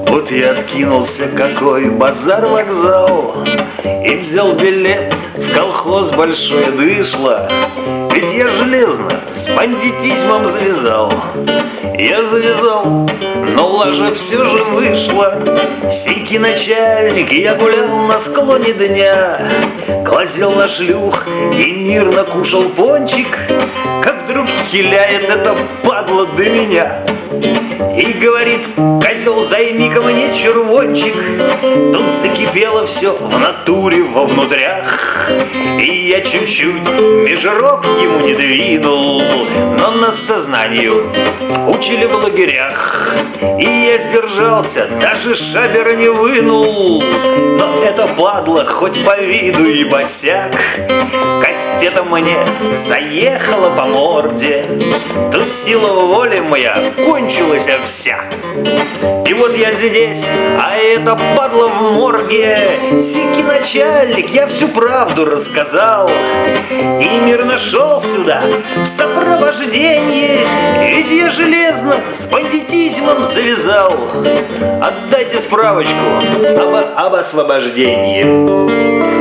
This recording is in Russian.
Вот я откинулся, какой базар-вокзал, и взял билет в колхоз Большое Дышло. Ведь я железно с бандитизмом завязал. Я завязал, но лажа все же вышла. Сенький начальник, я гулял на склоне дня, глазел на шлюх и мирно кушал пончик, как вдруг хиляет эта падла до меня и говорит: козел, займи-ка мне червончик. Тут закипело все в натуре вовнутрях, и я чуть-чуть межрок ему не двинул, но на сознанию учили в лагерях, и я сдержался, даже шабера не вынул. Но это падла, хоть по виду и босяк, кастетом мне заехала по морде. Тут сила воли моя кончилась вся. И вот я здесь, а это падла в морге. Сенький начальник, я всю правду рассказал, и мирно шел сюда в сопровождении, ведь я железно с бандитизмом завязал. Отдайте справочку об освобождении.